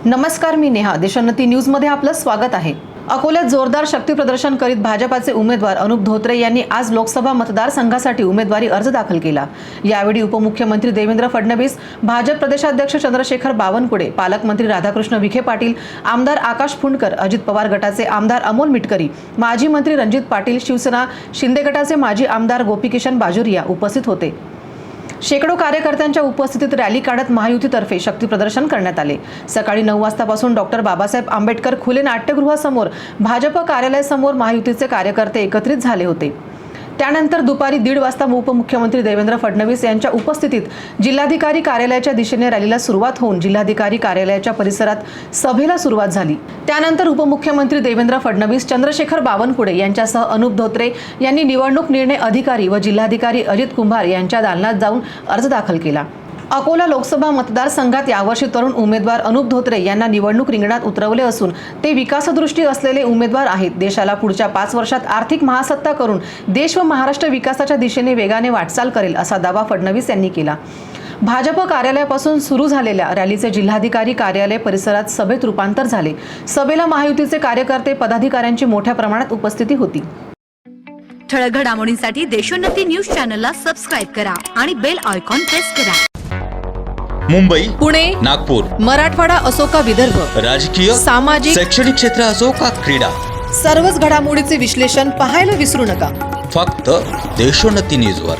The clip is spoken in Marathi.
नमस्कार, मी नेहा. देशोन्नती न्यूज मध्ये आपलं स्वागत आहे. अकोल्यात जोरदार शक्ती प्रदर्शन करीत भाजपाचे उमेदवार अनुप धोत्रे यांनी आज लोकसभा मतदारसंघासाठी उमेदवारी अर्ज दाखल केला. यावेळी उपमुख्यमंत्री देवेंद्र फडणवीस, भाजप प्रदेशाध्यक्ष चंद्रशेखर बावनकुळे, पालकमंत्री राधाकृष्ण विखे पाटील, आमदार आकाश फुंडकर, अजित पवार गटाचे आमदार अमोल मिटकरी, माजी मंत्री रणजित पाटील, शिवसेना शिंदे गटाचे माजी आमदार गोपीकिशन बाजोरिया उपस्थित होते. शेकडो कार्यकर्त्यांच्या उपस्थितीत रॅली काढत महायुतीतर्फे शक्ती प्रदर्शन करण्यात आले. सकाळी 9 वाजतापासून डॉक्टर बाबासाहेब आंबेडकर खुले नाट्यगृहासमोर भाजप कार्यालयासमोर महायुतीचे कार्यकर्ते एकत्रित झाले होते. त्यानंतर दुपारी 1:30 वाजता उपमुख्यमंत्री देवेंद्र फडणवीस यांच्या उपस्थितीत जिल्हाधिकारी कार्यालयाच्या दिशेने रॅलीला सुरुवात होऊन जिल्हाधिकारी कार्यालयाच्या परिसरात सभेला सुरुवात झाली. त्यानंतर उपमुख्यमंत्री देवेंद्र फडणवीस, चंद्रशेखर बावनकुळे यांच्यासह अनुप धोत्रे यांनी निवडणूक निर्णय अधिकारी व जिल्हाधिकारी अजित कुंभार यांच्या दालनात जाऊन अर्ज दाखल केला. अकोला लोकसभा मतदारसंघात यावर्षी तरुण उमेदवार अनुप धोत्रे यांना निवडणूक रिंगणात उतरवले असून ते विकासदृष्टी असलेले उमेदवार आहेत. देशाला पुढच्या 5 वर्षात आर्थिक महासत्ता करून देश व महाराष्ट्र विकासाच्या दिशेने वेगाने वाटचाल करेल असा दावा फडणवीस यांनी केला. भाजप कार्यालयापासून सुरू झालेल्या रॅलीचे जिल्हाधिकारी कार्यालय परिसरात सभेत रूपांतर झाले. सभेला महायुतीचे कार्यकर्ते, पदाधिकाऱ्यांची मोठ्या प्रमाणात उपस्थिती होती. ठळक घडामोडींसाठी देशोन्नती न्यूज चॅनलला सबस्क्राईब करा आणि बेल आयकॉन प्रेस करा. मुंबई, पुणे, नागपूर, मराठवाडा असो का विदर्भ, राजकीय, सामाजिक, शैक्षणिक क्षेत्र असो का क्रीडा, सर्वच घडामोडीचे विश्लेषण पाहायला विसरू नका. फक्त देशोन्नती न्यूजवर.